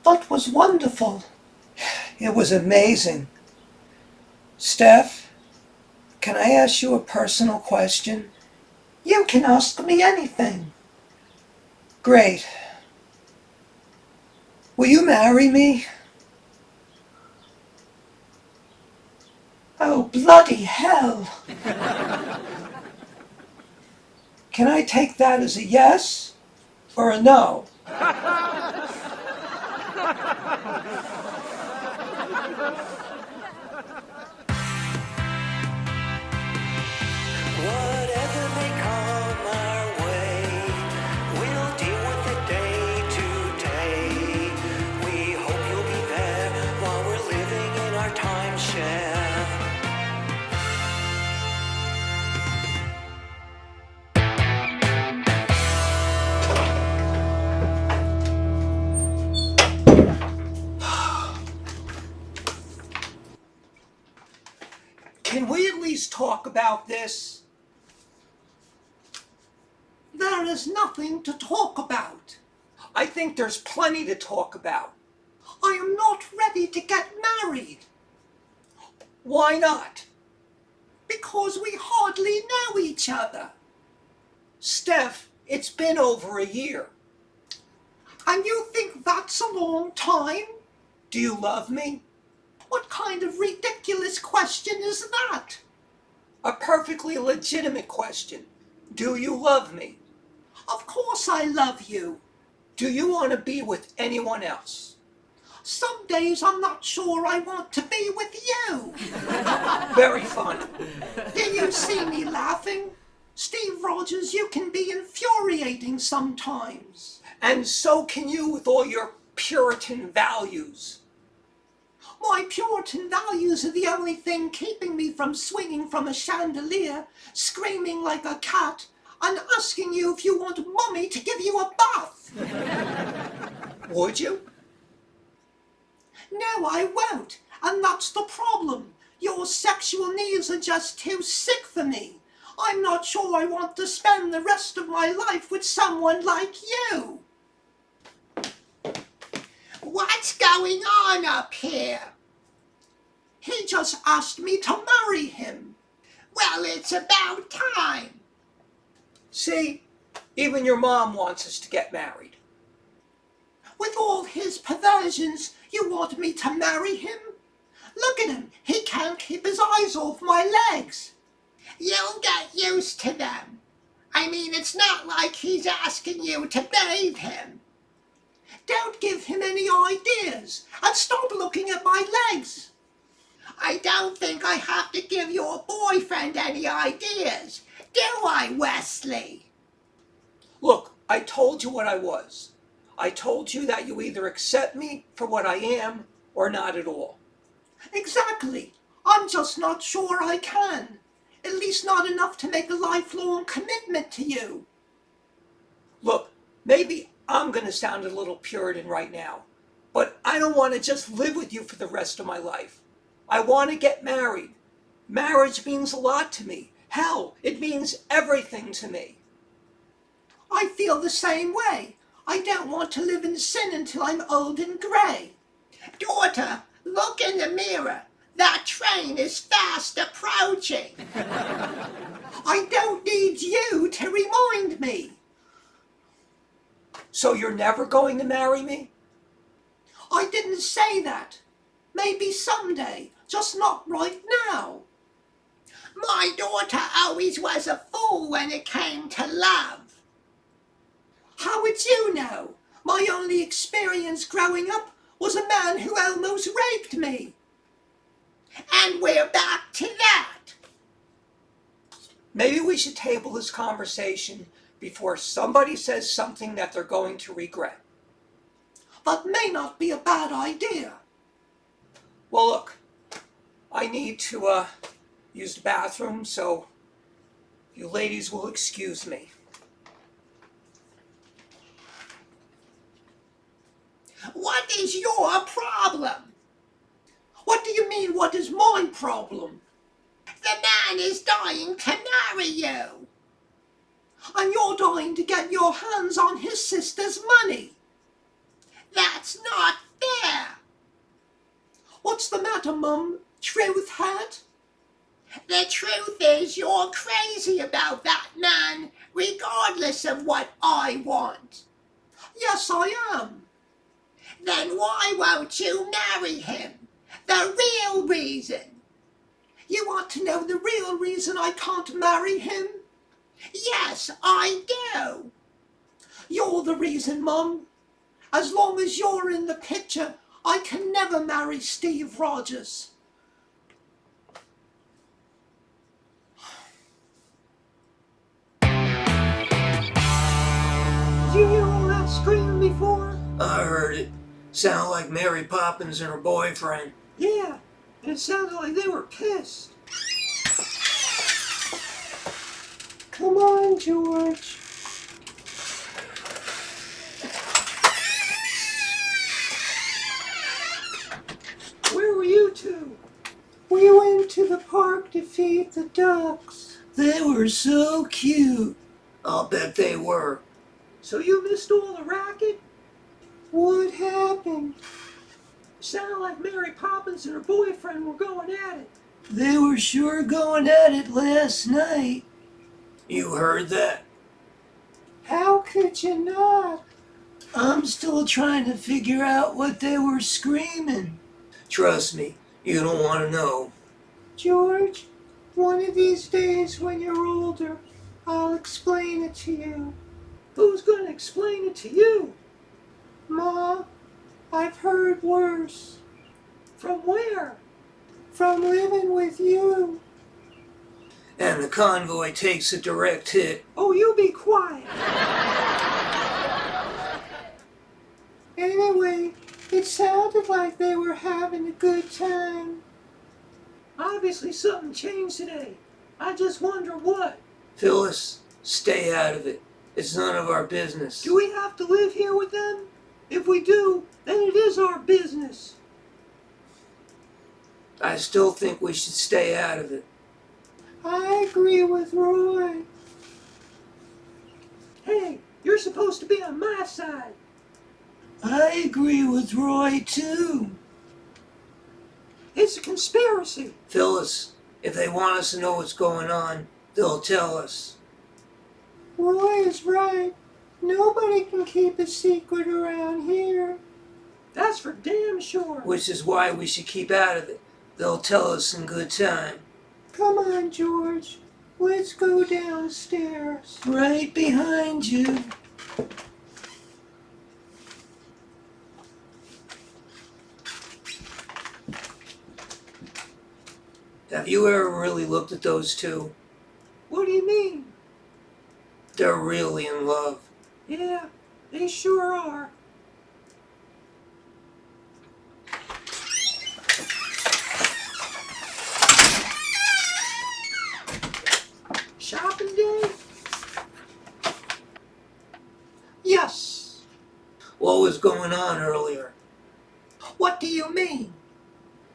That was wonderful. It was amazing. Steph, can I ask you a personal question? You can ask me anything. Great. Will you marry me? Oh, bloody hell. Can I take that as a yes or a no? Whatever may come our way, we'll deal with it day to day. We hope you'll be there while we're living in our timeshare. Can we at least talk about this? There is nothing to talk about. I think there's plenty to talk about. I am not ready to get married. Why not? Because we hardly know each other. Steph, it's been over a year. And you think that's a long time? Do you love me? What kind of ridiculous question is that? A perfectly legitimate question. Do you love me? Of course I love you. Do you want to be with anyone else? Some days I'm not sure I want to be with you. Very funny. Do you see me laughing? Steve Rogers, you can be infuriating sometimes. And so can you with all your Puritan values. My Puritan values are the only thing keeping me from swinging from a chandelier, screaming like a cat, and asking you if you want Mummy to give you a bath. Would you? No, I won't, and that's the problem. Your sexual needs are just too sick for me. I'm not sure I want to spend the rest of my life with someone like you. What's going on up here? He just asked me to marry him. Well, it's about time. See, even your mom wants us to get married. With all his perversions, you want me to marry him? Look at him, he can't keep his eyes off my legs. You'll get used to them. I mean, it's not like he's asking you to bathe him. Don't give him any ideas, and stop looking at my legs. I don't think I have to give your boyfriend any ideas, do I, Wesley? Look, I told you what I was. I told you that you either accept me for what I am or not at all. Exactly. I'm just not sure I can. At least not enough to make a lifelong commitment to you. Look, maybe I'm going to sound a little Puritan right now, but I don't want to just live with you for the rest of my life. I want to get married. Marriage means a lot to me. Hell, it means everything to me. I feel the same way. I don't want to live in sin until I'm old and grey. Daughter, look in the mirror. That train is fast approaching. I don't need you to remind me. So you're never going to marry me? I didn't say that. Maybe someday, just not right now. My daughter always was a fool when it came to love. How would you know? My only experience growing up was a man who almost raped me. And we're back to that. Maybe we should table this conversation before somebody says something that they're going to regret. That may not be a bad idea. Well, look, I need to use the bathroom, so you ladies will excuse me. What is your problem? What do you mean, what is my problem? The man is dying to marry you. And you're dying to get your hands on his sister's money. That's not What's the matter, Mum? Truth hurt? The truth is you're crazy about that man, regardless of what I want. Yes, I am. Then why won't you marry him? The real reason. You want to know the real reason I can't marry him? Yes, I do. You're the reason, Mum. As long as you're in the picture, I can never marry Steve Rogers. Did you hear all that screaming before? I heard it. Sounded like Mary Poppins and her boyfriend. Yeah, and it sounded like they were pissed. Come on, George. Where were you two? We went to the park to feed the ducks. They were so cute. I'll bet they were. So you missed all the racket? What happened? Sounded like Mary Poppins and her boyfriend were going at it. They were sure going at it last night. You heard that? How could you not? I'm still trying to figure out what they were screaming. Trust me, you don't want to know. George, one of these days when you're older, I'll explain it to you. Who's going to explain it to you? Ma, I've heard worse. From where? From living with you. And the convoy takes a direct hit. Oh, you be quiet. Anyway, it sounded like they were having a good time. Obviously something changed today. I just wonder what. Phyllis, stay out of it. It's none of our business. Do we have to live here with them? If we do, then it is our business. I still think we should stay out of it. I agree with Roy. Hey, you're supposed to be on my side. I agree with Roy, too. It's a conspiracy. Phyllis, if they want us to know what's going on, they'll tell us. Roy is right. Nobody can keep a secret around here. That's for damn sure. Which is why we should keep out of it. They'll tell us in good time. Come on, George. Let's go downstairs. Right behind you. Have you ever really looked at those two? What do you mean? They're really in love. Yeah, they sure are. Shopping day? Yes. What was going on earlier? What do you mean?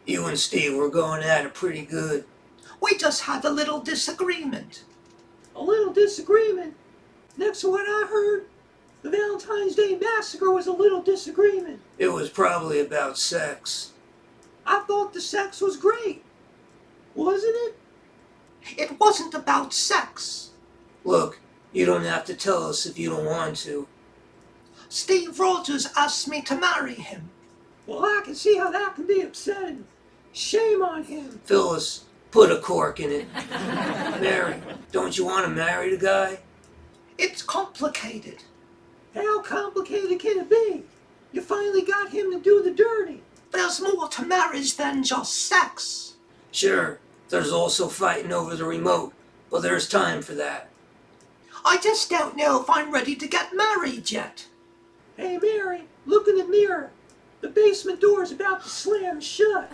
You and Steve were going at it pretty good. We just had a little disagreement. A little disagreement? Next to what I heard, the Valentine's Day Massacre was a little disagreement. It was probably about sex. I thought the sex was great. Wasn't it? It wasn't about sex. Look, you don't have to tell us if you don't want to. Steve Rogers asked me to marry him. Well, I can see how that can be upsetting. Shame on him. Phyllis, put a cork in it. Mary, don't you want to marry the guy? It's complicated. How complicated can it be? You finally got him to do the dirty. There's more to marriage than just sex. Sure, there's also fighting over the remote, but there's time for that. I just don't know if I'm ready to get married yet. Hey, Mary, look in the mirror. The basement door's about to slam shut.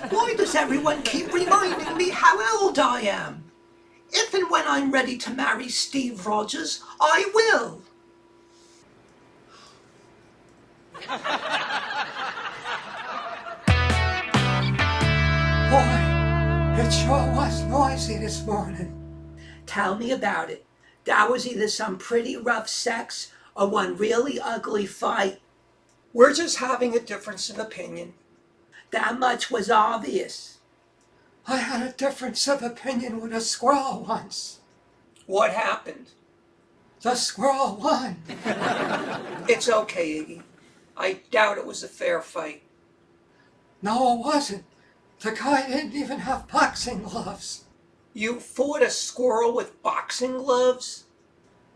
Why does everyone keep reminding me how old I am? If and when I'm ready to marry Steve Rogers, I will. Boy, it sure was noisy this morning. Tell me about it. That was either some pretty rough sex or one really ugly fight. We're just having a difference of opinion. That much was obvious. I had a difference of opinion with a squirrel once. What happened? The squirrel won. It's okay, Iggy. I doubt it was a fair fight. No, it wasn't. The guy didn't even have boxing gloves. You fought a squirrel with boxing gloves?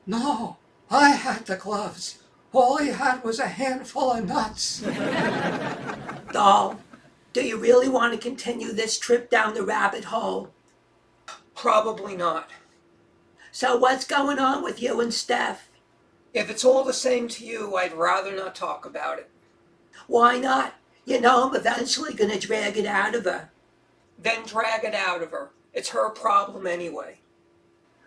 No, I had the gloves. All he had was a handful of nuts. Doll, do you really want to continue this trip down the rabbit hole? Probably not. So what's going on with you and Steph? If it's all the same to you, I'd rather not talk about it. Why not? You know I'm eventually going to drag it out of her. Then drag it out of her. It's her problem anyway.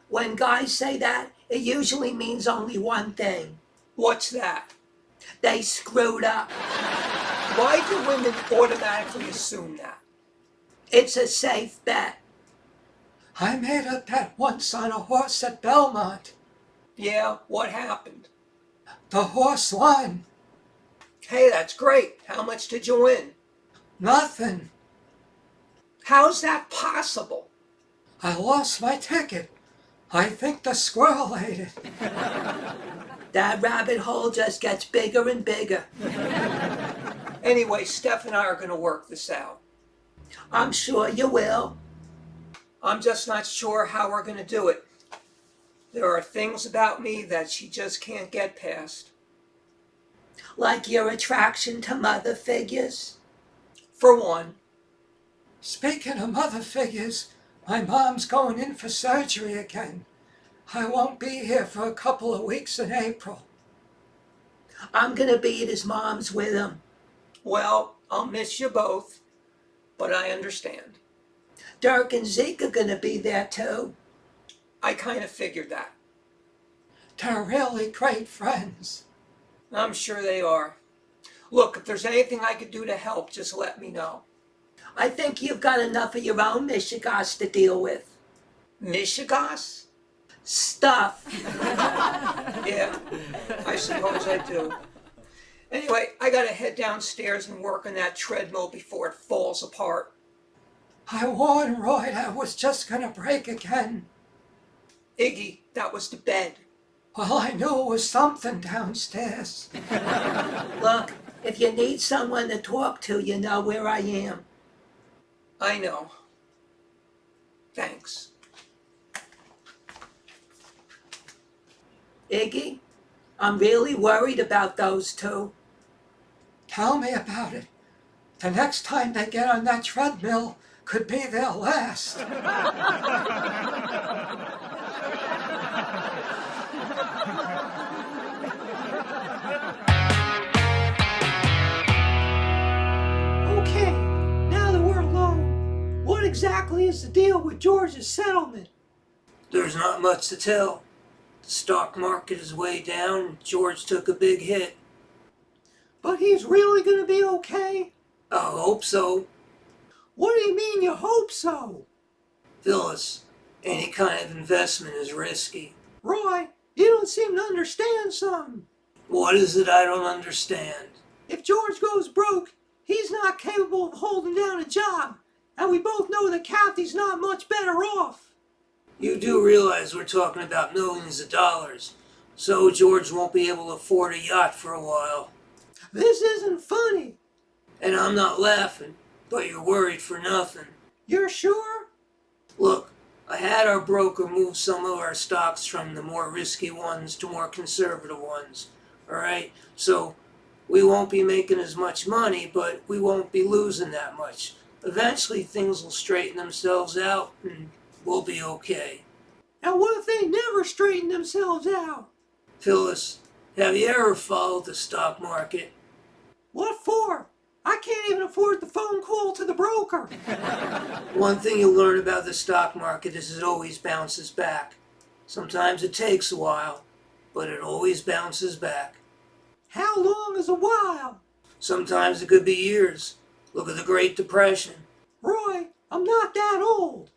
When guys say that, it usually means only one thing. What's that? They screwed up. Why do women automatically assume that? It's a safe bet. I made a bet once on a horse at Belmont. Yeah, what happened? The horse won. Hey, that's great. How much did you win? Nothing. How's that possible? I lost my ticket. I think the squirrel ate it. That rabbit hole just gets bigger and bigger. Anyway, Steph and I are going to work this out. I'm sure you will. I'm just not sure how we're going to do it. There are things about me that she just can't get past. Like your attraction to mother figures? For one. Speaking of mother figures, my mom's going in for surgery again. I won't be here for a couple of weeks in April. I'm going to be at his mom's with him. Well, I'll miss you both, but I understand. Dirk and Zeke are going to be there too. I kind of figured that. They're really great friends. I'm sure they are. Look, if there's anything I could do to help, just let me know. I think you've got enough of your own mishigas to deal with. Mishigas? Stuff. Yeah, I suppose I do. Anyway, I gotta head downstairs and work on that treadmill before it falls apart. I warned Roy I was just gonna break again. Iggy, that was the bed. Well, I knew it was something downstairs. Look, if you need someone to talk to, you know where I am. I know. Thanks. Iggy, I'm really worried about those two. Tell me about it. The next time they get on that treadmill could be their last. Okay, now that we're alone, what exactly is the deal with George's settlement? There's not much to tell. The stock market is way down and George took a big hit. But he's really going to be okay? I hope so. What do you mean you hope so? Phyllis, any kind of investment is risky. Roy, you don't seem to understand something. What is it I don't understand? If George goes broke, he's not capable of holding down a job. And we both know that Kathy's not much better off. You do realize we're talking about millions of dollars, so George won't be able to afford a yacht for a while. This isn't funny. And I'm not laughing, but you're worried for nothing. You're sure? Look, I had our broker move some of our stocks from the more risky ones to more conservative ones. Alright? So we won't be making as much money, but we won't be losing that much. Eventually things will straighten themselves out and we'll be okay. And what if they never straighten themselves out? Phyllis, have you ever followed the stock market? What for? I can't even afford the phone call to the broker. One thing you'll learn about the stock market is it always bounces back. Sometimes it takes a while, but it always bounces back. How long is a while? Sometimes it could be years. Look at the Great Depression. Roy, I'm not that old.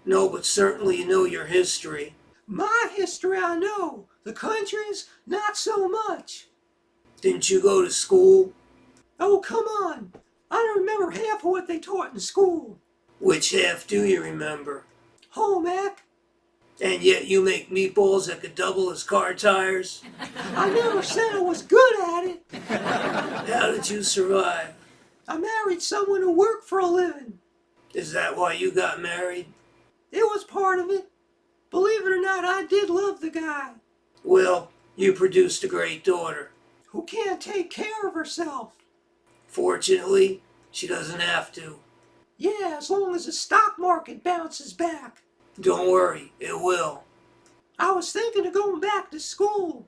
No, but certainly you know your history. My history I know. The country's not so much. Didn't you go to school? Oh, come on. I don't remember half of what they taught in school. Which half do you remember? Home ec. And yet you make meatballs that could double as car tires? I never said I was good at it. How did you survive? I married someone who worked for a living. Is that why you got married? It was part of it. Believe it or not, I did love the guy. Well, you produced a great daughter. Who can't take care of herself. Fortunately, she doesn't have to. Yeah, as long as the stock market bounces back. Don't worry, it will. I was thinking of going back to school.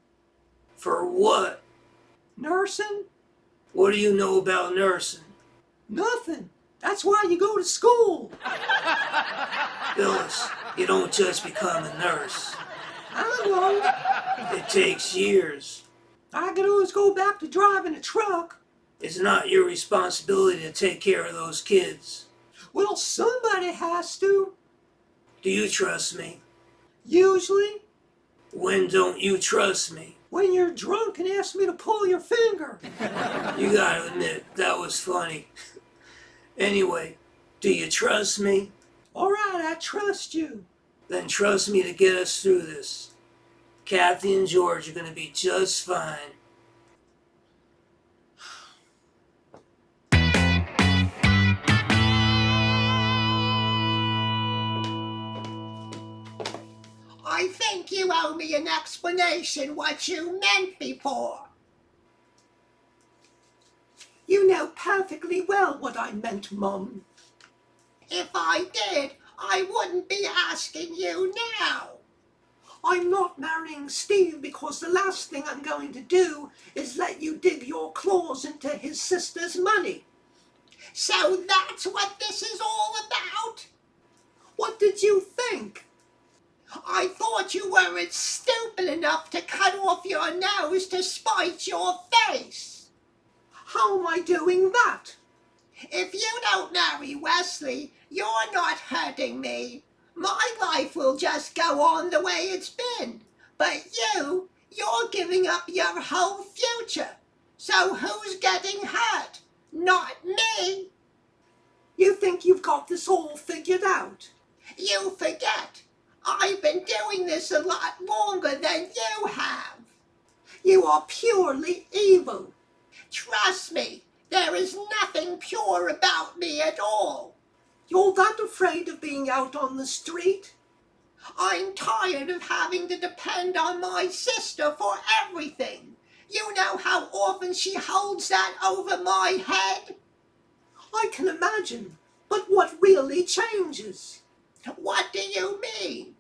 For what? Nursing? What do you know about nursing? Nothing. That's why you go to school. Phyllis, you don't just become a nurse. I know. It takes years. I could always go back to driving a truck. It's not your responsibility to take care of those kids. Well, somebody has to. Do you trust me? Usually, When don't you trust me? when you're drunk and ask me to pull your finger. You gotta admit, that was funny. Anyway, do you trust me? All right, I trust you. Then trust me to get us through this. Kathy and George are gonna be just fine. I think you owe me an explanation what you meant before. You know perfectly well what I meant, Mum. If I did, I wouldn't be asking you now. I'm not marrying Steve because the last thing I'm going to do is let you dig your claws into his sister's money. So that's what this is all about? What did you think? I thought you weren't stupid enough to cut off your nose to spite your face. How am I doing that? If you don't marry Wesley, you're not hurting me. My life will just go on the way it's been. But you're giving up your whole future. So who's getting hurt? Not me. You think you've got this all figured out? You forget. I've been doing this a lot longer than you have. You are purely evil. Trust me, there is nothing pure about me at all. You're that afraid of being out on the street? I'm tired of having to depend on my sister for everything. You know how often she holds that over my head? I can imagine, but what really changes? What do you mean?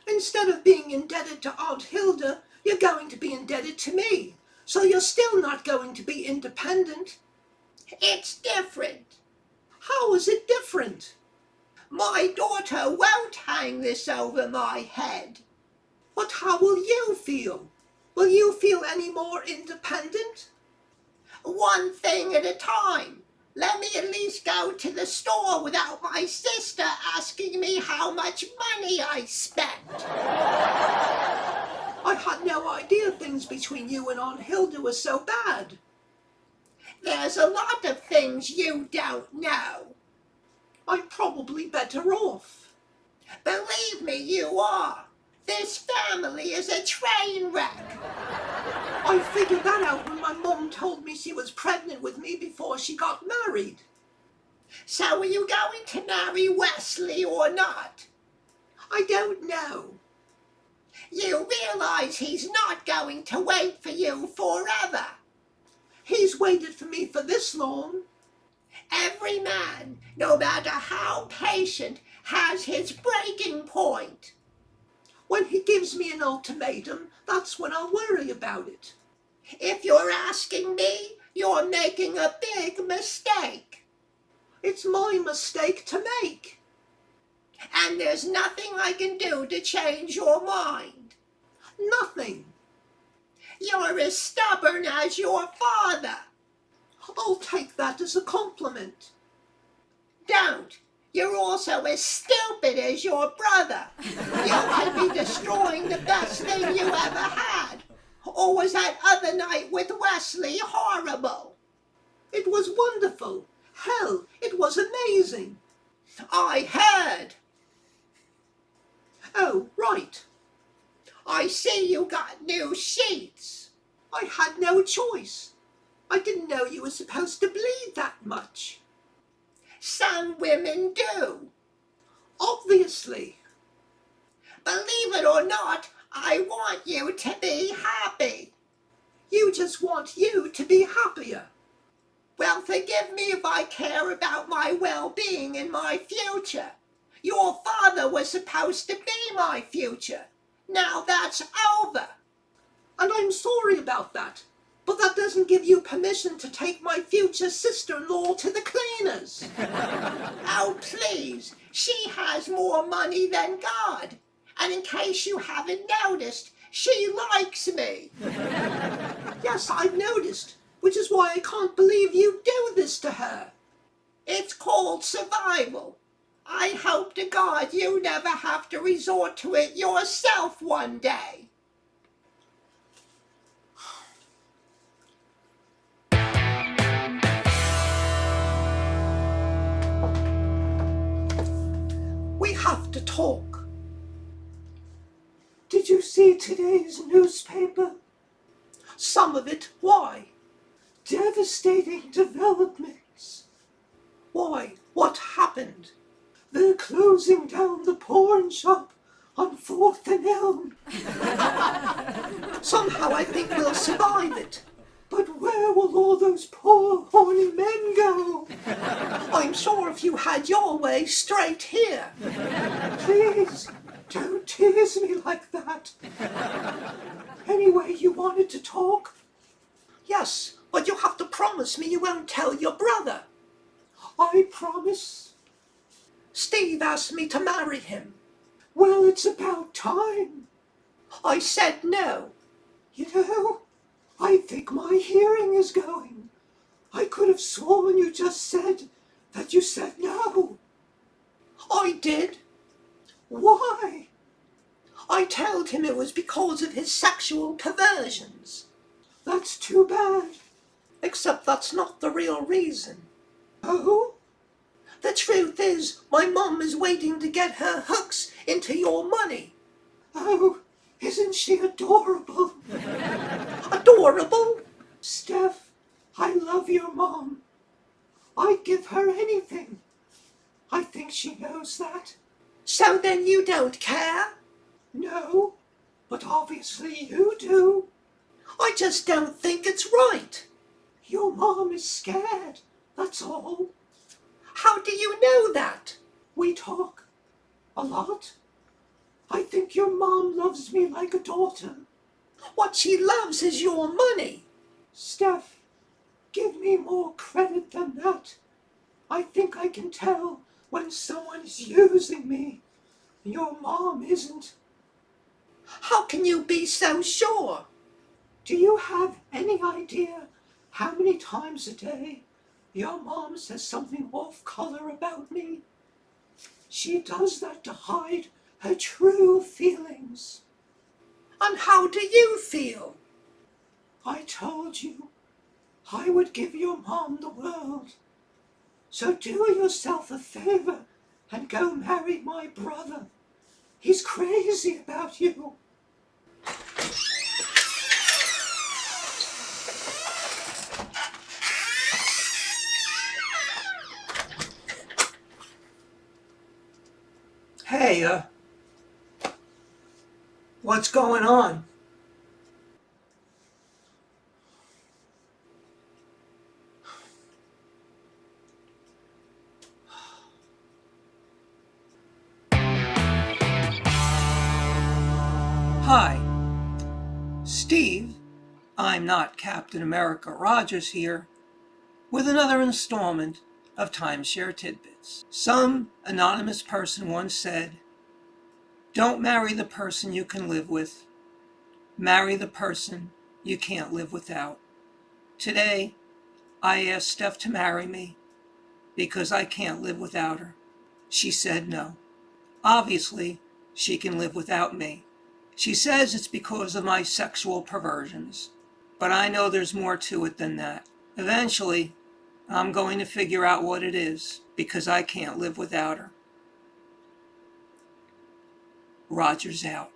Instead of being indebted to Aunt Hilda, you're going to be indebted to me. So you're still not going to be independent. It's different. How is it different? My daughter won't hang this over my head. But how will you feel? Will you feel any more independent? One thing at a time. Let me at least go to the store without my sister asking me how much money I spent. I had no idea things between you and Aunt Hilda were so bad. There's a lot of things you don't know. I'm probably better off. Believe me, you are. This family is a train wreck. I figured that out when my mum told me she was pregnant with me before she got married. So are you going to marry Wesley or not? I don't know. You realize he's not going to wait for you forever. He's waited for me for this long. Every man, no matter how patient, has his breaking point. When he gives me an ultimatum, that's when I'll worry about it. If you're asking me, you're making a big mistake. It's my mistake to make. And there's nothing I can do to change your mind. Nothing. You're as stubborn as your father. I'll take that as a compliment. Don't. You're also as stupid as your brother. You could be destroying the best thing you ever had. Or was that other night with Wesley horrible? It was wonderful. Hell, it was amazing. I heard. Oh, right. I see you got new sheets. I had no choice. I didn't know you were supposed to bleed that much. Some women do. Obviously. Believe it or not, I want you to be happy. You just want you to be happier. Well, forgive me if I care about my well-being in my future. Your father was supposed to be my future. Now that's over. And I'm sorry about that. But that doesn't give you permission to take my future sister-in-law to the cleaners. Oh, please. She has more money than God. And in case you haven't noticed, she likes me. Yes, I've noticed, which is why I can't believe you do this to her. It's called survival. I hope to God you never have to resort to it yourself one day. We have to talk. Did you see today's newspaper? Some of it. Why? Devastating developments. Why? What happened? They're closing down the pawn shop on 4th and Elm. Somehow I think we'll survive it. But where will all those poor horny men go? I'm sure if you had your way, straight here. Please, don't tease me like that. Anyway, you wanted to talk? Yes, but you have to promise me you won't tell your brother. I promise. Steve asked me to marry him. Well, it's about time. I said no. You know, I think my hearing is going. I could have sworn you just said that you said no. I did. Why? I told him it was because of his sexual perversions. That's too bad. Except that's not the real reason. Oh? The truth is, my mum is waiting to get her hooks into your money. Oh, isn't she adorable? Adorable? Steph, I love your mom. I'd give her anything. I think she knows that. So then you don't care? No, but obviously you do. I just don't think it's right. Your mom is scared, that's all. How do you know that? We talk a lot. I think your mom loves me like a daughter. What she loves is your money. Steph, give me more credit than that. I think I can tell when someone is using me. Your mom isn't. How can you be so sure? Do you have any idea how many times a day your mom says something off-color about me? She does that to hide her true feelings. And how do you feel? I told you I would give your mom the world. So do yourself a favor and go marry my brother. He's crazy about you. Hey, what's going on? Hi, Steve. I'm not Captain America Rogers here, with another installment of Timeshare Tidbits. Some anonymous person once said, "Don't marry the person you can live with. Marry the person you can't live without." Today, I asked Steph to marry me because I can't live without her. She said no. Obviously, she can live without me. She says it's because of my sexual perversions, but I know there's more to it than that. Eventually, I'm going to figure out what it is, because I can't live without her. Roger's out.